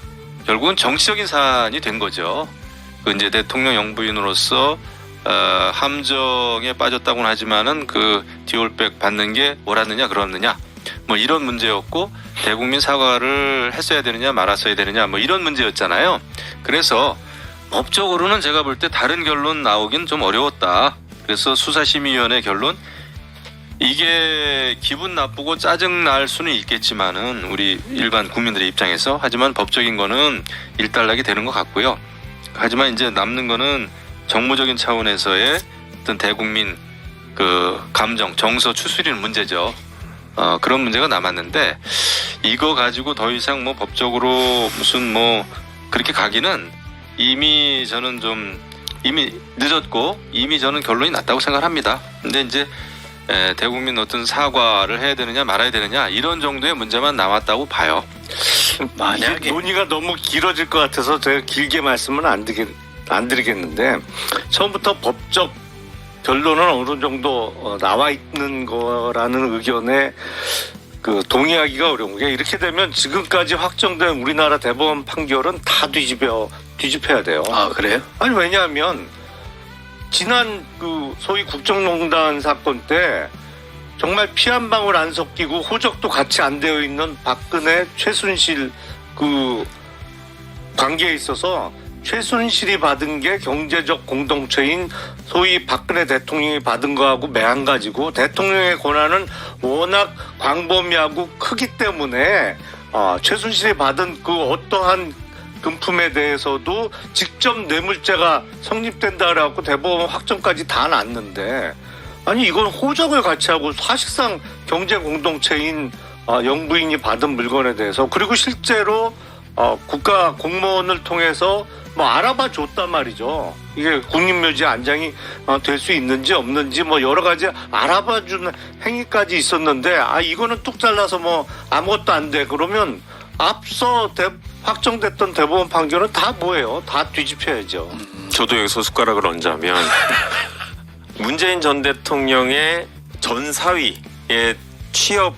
결국은 정치적인 사안이 된 거죠. 그 이제 대통령 영부인으로서 함정에 빠졌다고는 하지만은 그 디올백 받는 게 옳았느냐 그렇느냐 뭐 이런 문제였고 대국민 사과를 했어야 되느냐 말았어야 되느냐 뭐 이런 문제였잖아요. 그래서 법적으로는 제가 볼 때 다른 결론 나오긴 좀 어려웠다. 그래서 수사심의위원회 결론 이게 기분 나쁘고 짜증 날 수는 있겠지만은 우리 일반 국민들의 입장에서 하지만 법적인 거는 일단락이 되는 것 같고요. 하지만 이제 남는 거는 정무적인 차원에서의 어떤 대국민 그 감정 정서 추스리는 문제죠. 그런 문제가 남았는데 이거 가지고 더 이상 뭐 법적으로 무슨 뭐 그렇게 가기는 이미 저는 좀 이미 늦었고 이미 저는 결론이 났다고 생각합니다. 근데 이제 대국민 어떤 사과를 해야 되느냐 말아야 되느냐 이런 정도의 문제만 남았다고 봐요. 이게 논의가 너무 길어질 것 같아서 제가 길게 말씀은 안 드리겠는데 처음부터 법적 결론은 어느 정도 나와 있는 거라는 의견에 그 동의하기가 어려운 게 이렇게 되면 지금까지 확정된 우리나라 대법원 판결은 다 뒤집혀야 돼요. 아 그래요? 아니 왜냐하면 지난 그 소위 국정농단 사건 때 정말 피 한 방울 안 섞이고 호적도 같이 안 되어 있는 박근혜 최순실 그 관계에 있어서 최순실이 받은 게 경제적 공동체인 소위 박근혜 대통령이 받은 거하고 매한 가지고 대통령의 권한은 워낙 광범위하고 크기 때문에 최순실이 받은 그 어떠한 금품에 대해서도 직접 뇌물죄가 성립된다라고 대법원 확정까지 다 났는데 아니 이건 호적을 같이 하고 사실상 경제 공동체인 영부인이 받은 물건에 대해서 그리고 실제로 국가 공무원을 통해서 뭐 알아봐 줬단 말이죠. 이게 국립묘지 안장이 될 수 있는지 없는지 뭐 여러 가지 알아봐 주는 행위까지 있었는데 이거는 뚝 잘라서 뭐 아무것도 안 돼. 그러면 앞서 확정됐던 대법원 판결은 다 뭐예요? 다 뒤집혀야죠. 저도 여기서 숟가락을 얹자면 문재인 전 대통령의 전 사위의 취업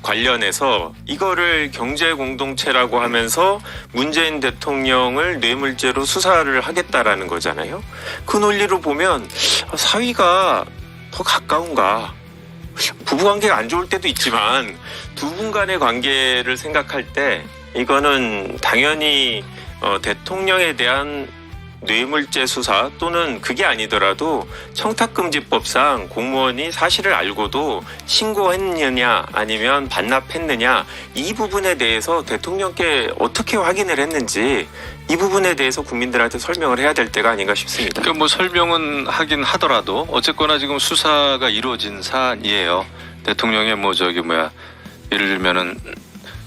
관련해서 이거를 경제 공동체라고 하면서 문재인 대통령을 뇌물죄로 수사를 하겠다라는 거잖아요. 그 논리로 보면 사위가 더 가까운가? 부부관계가 안 좋을 때도 있지만 두 분 간의 관계를 생각할 때 이거는 당연히 대통령에 대한 뇌물죄 수사 또는 그게 아니더라도 청탁금지법상 공무원이 사실을 알고도 신고했느냐 아니면 반납했느냐 이 부분에 대해서 대통령께 어떻게 확인을 했는지 이 부분에 대해서 국민들한테 설명을 해야 될 때가 아닌가 싶습니다. 그러니까 뭐 설명은 하긴 하더라도 어쨌거나 지금 수사가 이루어진 사안이에요. 대통령의 예를 들면은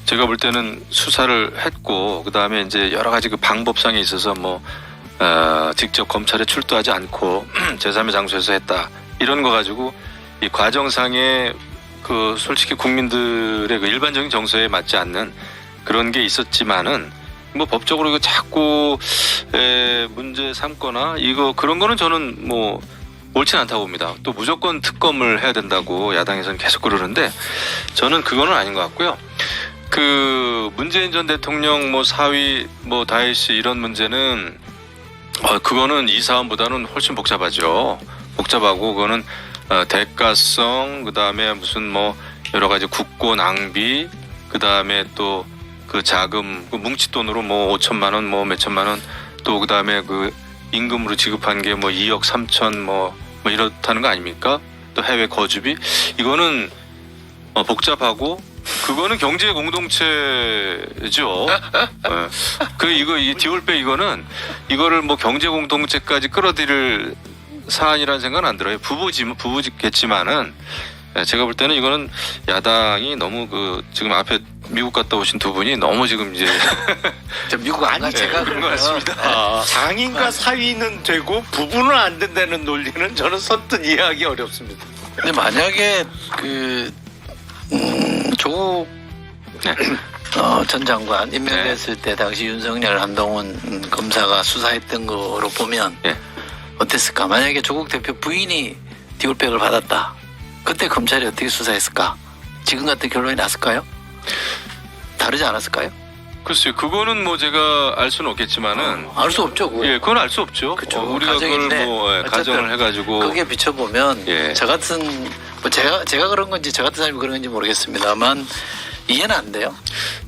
제가 볼 때는 수사를 했고 그 다음에 이제 여러 가지 그 방법상에 있어서 직접 검찰에 출두하지 않고 제3의 장소에서 했다. 이런 거 가지고 이 과정상에 그 솔직히 국민들의 그 일반적인 정서에 맞지 않는 그런 게 있었지만은 뭐 법적으로 이거 자꾸 문제 삼거나 그런 거는 저는 뭐 옳진 않다고 봅니다. 또 무조건 특검을 해야 된다고 야당에서는 계속 그러는데 저는 그거는 아닌 것 같고요. 그 문재인 전 대통령 사위 다혜 씨 이런 문제는 그거는 이 사안보다는 훨씬 복잡하죠. 복잡하고 그거는 대가성 그다음에 무슨 여러 가지 국고 낭비 그다음에 또 그 자금 그 뭉칫돈으로 5천만 원 몇천만 원 또 그다음에 그 임금으로 지급한 게 2억 3천 이렇다는 거 아닙니까? 또 해외 거주비 이거는 복잡하고 그거는 경제 공동체죠. 이 디올백 이거를 경제 공동체까지 끌어들일 사안이라는 생각은 안 들어요. 부부겠지만은 제가 볼 때는 이거는 야당이 너무 지금 앞에 미국 갔다 오신 두 분이 너무 지금 이제 미국 안 가 제가 그런 것 같습니다. 장인과 사위는 되고 부부는 안 된다는 논리는 저는 선뜻 이해하기 어렵습니다. 근데 만약에 조국 전 장관 임명됐을 때 당시 윤석열 한동훈 검사가 수사했던 거로 보면 어땠을까? 만약에 조국 대표 부인이 디올백을 받았다. 그때 검찰이 어떻게 수사했을까? 지금 같은 결론이 났을까요? 다르지 않았을까요? 글쎄요, 그거는 뭐 제가 알 수는 없겠지만은 알 수 없죠. 그거. 예, 그건 알 수 없죠. 그쵸, 우리가 그걸 가정인데 뭐 어쨌든 가정을 해가지고 거기에 비춰보면 예. 저 같은 뭐 제가 그런 건지 저 같은 사람이 그런 건지 모르겠습니다만 이해는 안 돼요.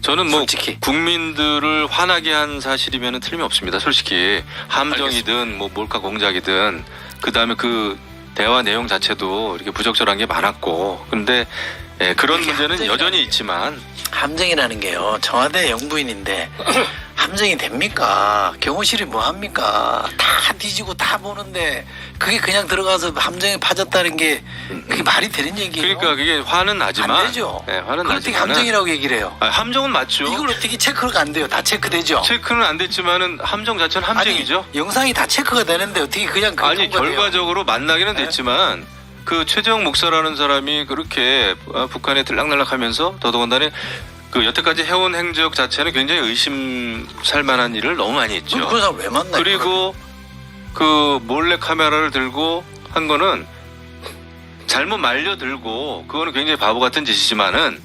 저는 뭐 솔직히. 국민들을 화나게 한 사실이면 틀림이 없습니다. 솔직히 함정이든 뭐 몰카 공작이든 그 다음에 그 대화 내용 자체도 이렇게 부적절한 게 많았고 근데 예, 그런 이게 문제는 함정이라는 여전히 있지만 함정이라는 게요. 청와대 영부인인데 함정이 됩니까? 경호실이 뭐 합니까? 다 뒤지고 다 보는데 그게 그냥 들어가서 함정에 빠졌다는 게 그게 말이 되는 얘기예요? 그러니까 그게 화는 나지만 안 되죠. 예, 화는 그걸 어떻게 나지만 함정이라고 얘기를 해요? 함정은 맞죠. 이걸 어떻게 체크가 안 돼요? 다 체크되죠? 체크는 안 됐지만은 함정 자체는 함정이죠. 아니, 영상이 다 체크가 되는데 어떻게 그냥 그걸 아니 통과돼요? 결과적으로 만나기는 네? 됐지만 그 최재형 목사라는 사람이 그렇게 북한에 들락날락하면서 더더군다나 그 여태까지 해온 행적 자체는 굉장히 의심살 만한 일을 너무 많이 했죠. 그 사람 왜 만나요? 그리고 그 몰래 카메라를 들고 한 거는 잘못 말려 들고 그거는 굉장히 바보 같은 짓이지만은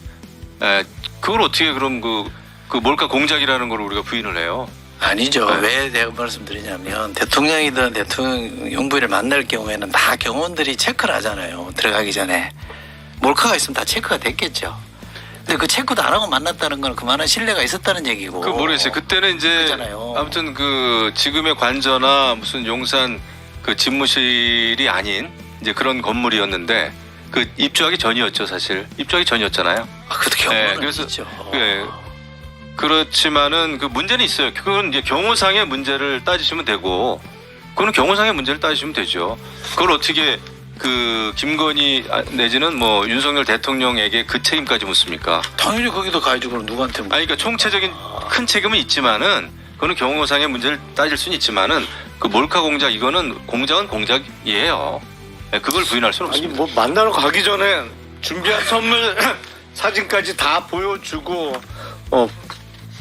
그걸 어떻게 그럼 그 몰카 공작이라는 걸 우리가 부인을 해요? 아니죠. 네. 왜 내가 말씀드리냐면 대통령이든 대통령 영부인을 만날 경우에는 다 경호원들이 체크를 하잖아요. 들어가기 전에. 몰카가 있으면 다 체크가 됐겠죠. 근데 그 체크도 안 하고 만났다는 건 그만한 신뢰가 있었다는 얘기고. 그 모르겠어요. 그때는 이제 그렇잖아요. 아무튼 그 지금의 관저나 무슨 용산 그 집무실이 아닌 이제 그런 건물이었는데 그 입주하기 전이었죠, 사실. 입주하기 전이었잖아요. 그것도 경호는 네, 그래서- 있죠. 예. 그렇지만은 그 문제는 있어요. 그건 이제 경호상의 문제를 따지시면 되고, 그거는 경호상의 문제를 따지시면 되죠. 그걸 어떻게 그 김건희 내지는 뭐 윤석열 대통령에게 그 책임까지 묻습니까? 당연히 거기도 가야지 그럼 누구한테 묻 아니 그러니까 총체적인 큰 책임은 있지만은 그거는 경호상의 문제를 따질 수는 있지만은 그 몰카 공작 이거는 공작은 공작이에요. 예, 그걸 부인할 수는 아니 없습니다. 뭐 만나러 가기 전에 준비한 선물 사진까지 다 보여주고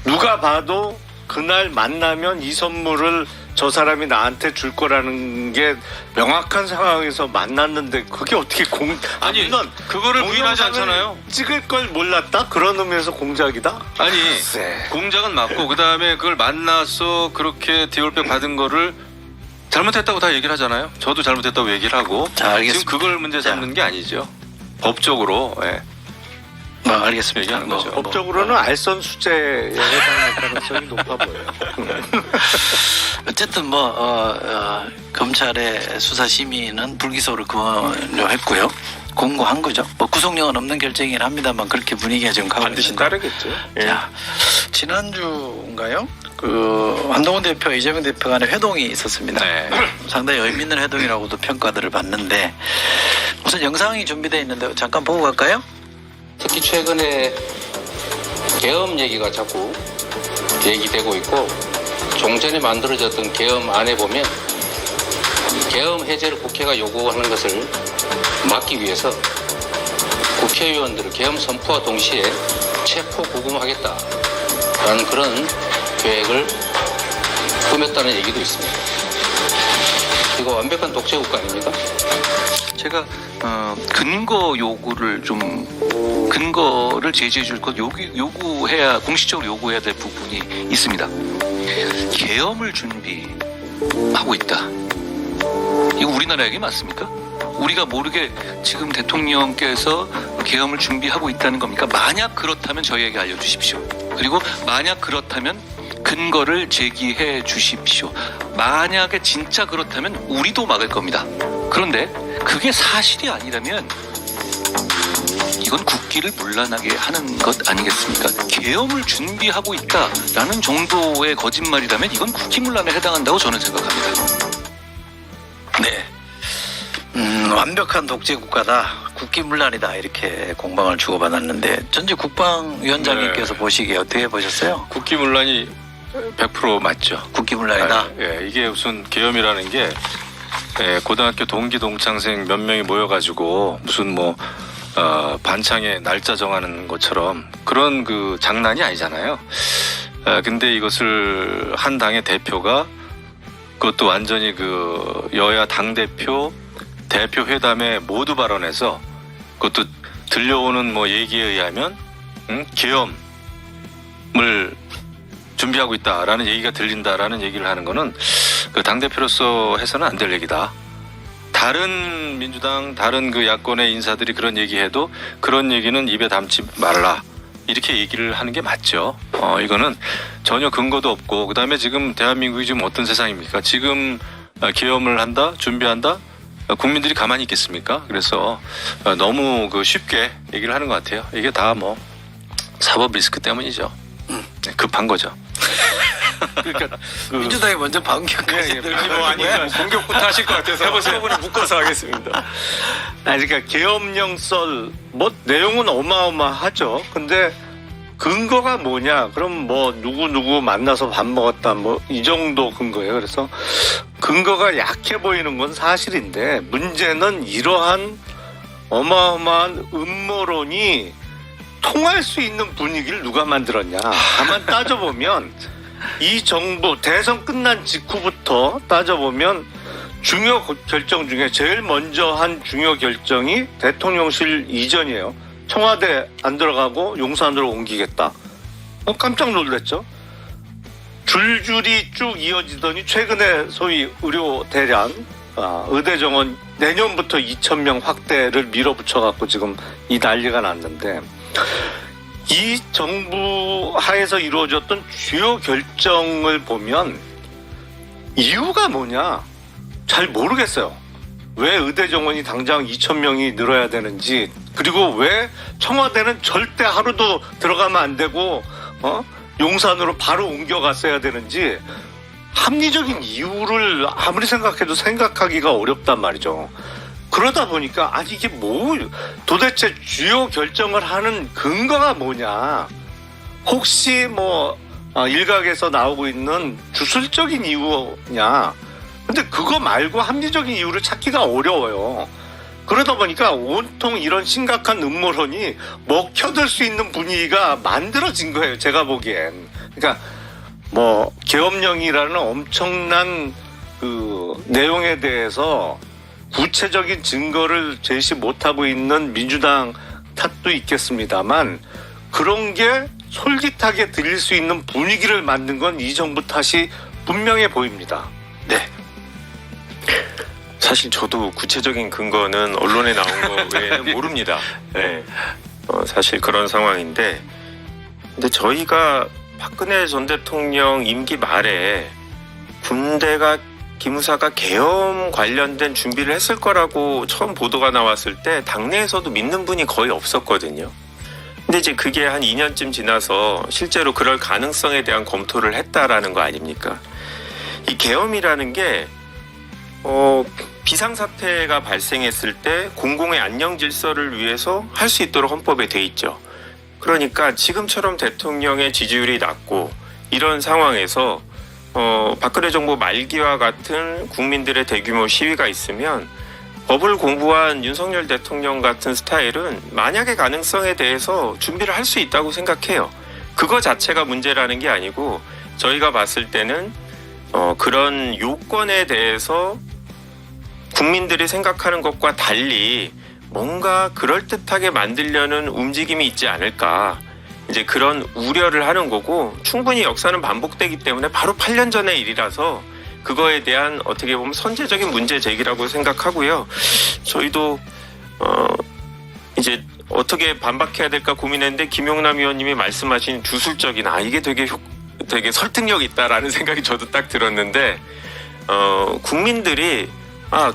누가 봐도 그날 만나면 이 선물을 저 사람이 나한테 줄 거라는 게 명확한 상황에서 만났는데 그게 어떻게 아니 물론 그거를 부인하지 동영상을 않잖아요. 찍을 걸 몰랐다? 그런 의미에서 공작이다? 아니 글쎄. 공작은 맞고 그 다음에 그걸 만나서 그렇게 디올백 받은 거를 잘못했다고 다 얘기를 하잖아요. 저도 잘못했다고 얘기를 하고 자, 알겠습니다. 지금 그걸 문제 삼는 게 아니죠. 법적으로 예. 알겠습니다. 얘기하는 거죠. 법적으로는 알선 수재에 해당할 가능성이 높아 보여요. 어쨌든 검찰의 수사심의는 불기소를 권고했고요. 공고한 거죠. 뭐 구속력은 없는 결정이긴 합니다만 그렇게 분위기가 지금 가고 반드시 있습니다. 따르겠죠. 예. 자, 지난주인가요? 그 한동훈 대표, 이재명 대표 간의 회동이 있었습니다. 네. 상당히 의미 있는 회동이라고도 평가들을 받는데 무슨 영상이 준비되어 있는데 잠깐 보고 갈까요? 특히 최근에 계엄 얘기가 자꾸 얘기되고 있고 종전에 만들어졌던 계엄 안에 보면 계엄 해제를 국회가 요구하는 것을 막기 위해서 국회의원들을 계엄 선포와 동시에 체포 구금하겠다라는 그런 계획을 꾸몄다는 얘기도 있습니다. 이거 완벽한 독재 국가 아닙니까? 제가 근거 요구를 근거를 제시해 줄 것 요구해야 공식적으로 요구해야 될 부분이 있습니다. 계엄을 준비하고 있다. 이거 우리나라 얘기 맞습니까? 우리가 모르게 지금 대통령께서 계엄을 준비하고 있다는 겁니까? 만약 그렇다면 저희에게 알려주십시오. 그리고 만약 그렇다면 근거를 제기해 주십시오. 만약에 진짜 그렇다면 우리도 막을 겁니다. 그런데 그게 사실이 아니라면 이건 국기를 문란하게 하는 것 아니겠습니까? 계엄을 준비하고 있다라는 정도의 거짓말이라면 이건 국기문란에 해당한다고 저는 생각합니다. 네. 완벽한 독재 국가다. 국기문란이다. 이렇게 공방을 주고받았는데 전직 국방위원장님께서 네. 보시기에 어떻게 보셨어요? 국기문란이 100% 맞죠. 국기문란이다. 예, 이게 무슨 계엄이라는 게 고등학교 동기 동창생 몇 명이 모여가지고 무슨 반창에 날짜 정하는 것처럼 그런 그 장난이 아니잖아요. 근데 이것을 한 당의 대표가 그것도 완전히 그 여야 당 대표 회담에 모두 발언해서 그것도 들려오는 뭐 얘기에 의하면 계엄을 준비하고 있다라는 얘기가 들린다라는 얘기를 하는 거는 그 당대표로서 해서는 안 될 얘기다. 다른 민주당, 다른 그 야권의 인사들이 그런 얘기해도 그런 얘기는 입에 담지 말라. 이렇게 얘기를 하는 게 맞죠. 이거는 전혀 근거도 없고, 그 다음에 지금 대한민국이 지금 어떤 세상입니까? 지금 계엄을 한다, 준비한다? 국민들이 가만히 있겠습니까? 그래서 너무 그 쉽게 얘기를 하는 것 같아요. 이게 다 뭐 사법 리스크 때문이죠. 급한 거죠. 그러니까 민주당이 먼저 반격까지 공격부터 하실 것 같아서 해보세요. 묶어서 하겠습니다. 그러니까 계엄령 썰 뭐 내용은 어마어마하죠. 근데 근거가 뭐냐? 그럼 뭐 누구 만나서 밥 먹었다 뭐 이 정도 근거예요. 그래서 근거가 약해 보이는 건 사실인데 문제는 이러한 어마어마한 음모론이 통할 수 있는 분위기를 누가 만들었냐? 가만 따져보면 이 정부 대선 끝난 직후부터 따져보면 중요 결정 중에 제일 먼저 한 중요 결정이 대통령실 이전이에요. 청와대 안 들어가고 용산으로 옮기겠다. 깜짝 놀랐죠. 줄줄이 쭉 이어지더니 최근에 소위 의료 대란, 의대 정원 내년부터 2,000명 확대를 밀어붙여갖고 지금 이 난리가 났는데 이 정부 하에서 이루어졌던 주요 결정을 보면 이유가 뭐냐 잘 모르겠어요. 왜 의대 정원이 당장 2,000명이 늘어야 되는지, 그리고 왜 청와대는 절대 하루도 들어가면 안 되고 용산으로 바로 옮겨갔어야 되는지 합리적인 이유를 아무리 생각해도 생각하기가 어렵단 말이죠. 그러다 보니까 아니 이게 뭐 도대체 주요 결정을 하는 근거가 뭐냐, 혹시 뭐 일각에서 나오고 있는 주술적인 이유냐. 근데 그거 말고 합리적인 이유를 찾기가 어려워요. 그러다 보니까 온통 이런 심각한 음모론이 먹혀들 수 있는 분위기가 만들어진 거예요, 제가 보기엔. 그러니까 뭐 계엄령이라는 엄청난 그 내용에 대해서 구체적인 증거를 제시 못하고 있는 민주당 탓도 있겠습니다만 그런 게 솔깃하게 들릴 수 있는 분위기를 만든 건 이 정부 탓이 분명해 보입니다. 네. 사실 저도 구체적인 근거는 언론에 나온 거 외에는 모릅니다. 네. 사실 그런 상황인데, 근데 저희가 박근혜 전 대통령 임기 말에 군대가 기무사가 계엄 관련된 준비를 했을 거라고 처음 보도가 나왔을 때 당내에서도 믿는 분이 거의 없었거든요. 근데 이제 그게 한 2년쯤 지나서 실제로 그럴 가능성에 대한 검토를 했다라는 거 아닙니까? 이 계엄이라는 게 비상사태가 발생했을 때 공공의 안녕 질서를 위해서 할 수 있도록 헌법에 돼 있죠. 그러니까 지금처럼 대통령의 지지율이 낮고 이런 상황에서 박근혜 정부 말기와 같은 국민들의 대규모 시위가 있으면 법을 공부한 윤석열 대통령 같은 스타일은 만약의 가능성에 대해서 준비를 할 수 있다고 생각해요. 그거 자체가 문제라는 게 아니고 저희가 봤을 때는 그런 요건에 대해서 국민들이 생각하는 것과 달리 뭔가 그럴듯하게 만들려는 움직임이 있지 않을까, 이제 그런 우려를 하는 거고, 충분히 역사는 반복되기 때문에 바로 8년 전의 일이라서 그거에 대한 어떻게 보면 선제적인 문제 제기라고 생각하고요. 저희도 이제 어떻게 반박해야 될까 고민했는데 김용남 의원님이 말씀하신 주술적인 이게 되게 설득력 있다라는 생각이 저도 딱 들었는데, 국민들이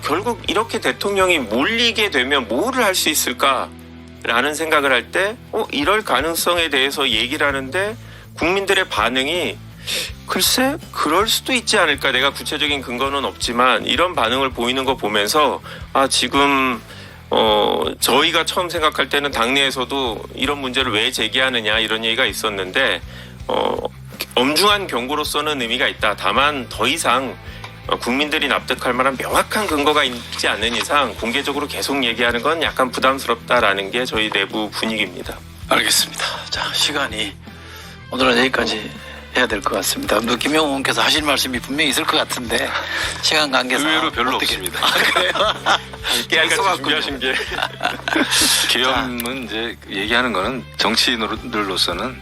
결국 이렇게 대통령이 몰리게 되면 뭐를 할 수 있을까라는 생각을 할 때 이럴 가능성에 대해서 얘기를 하는데 국민들의 반응이 글쎄 그럴 수도 있지 않을까, 내가 구체적인 근거는 없지만 이런 반응을 보이는 거 보면서 지금 저희가 처음 생각할 때는 당내에서도 이런 문제를 왜 제기하느냐 이런 얘기가 있었는데 엄중한 경고로서는 의미가 있다. 다만 더 이상 국민들이 납득할 만한 명확한 근거가 있지 않는 이상 공개적으로 계속 얘기하는 건 약간 부담스럽다라는 게 저희 내부 분위기입니다. 알겠습니다. 자, 시간이 오늘은 여기까지 해야 될 것 같습니다. 뭐 김용호 의원께서 하실 말씀이 분명히 있을 것 같은데 시간 관계상 의외로 별로 어떻게- 없습니다. 아, 그래요? 깨알같이 준비하신 게 계엄은 이제 얘기하는 거는 정치인으로서는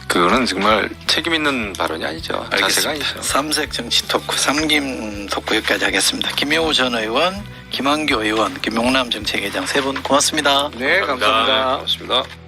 그거는 정말 책임 있는 발언이 아니죠. 자세가 아니죠. 삼색 정치 토크, 삼김 토크 여기까지 하겠습니다. 김용호 전 의원, 김한교 의원, 김용남 정책회장 세 분 고맙습니다. 네, 감사합니다. 고맙습니다.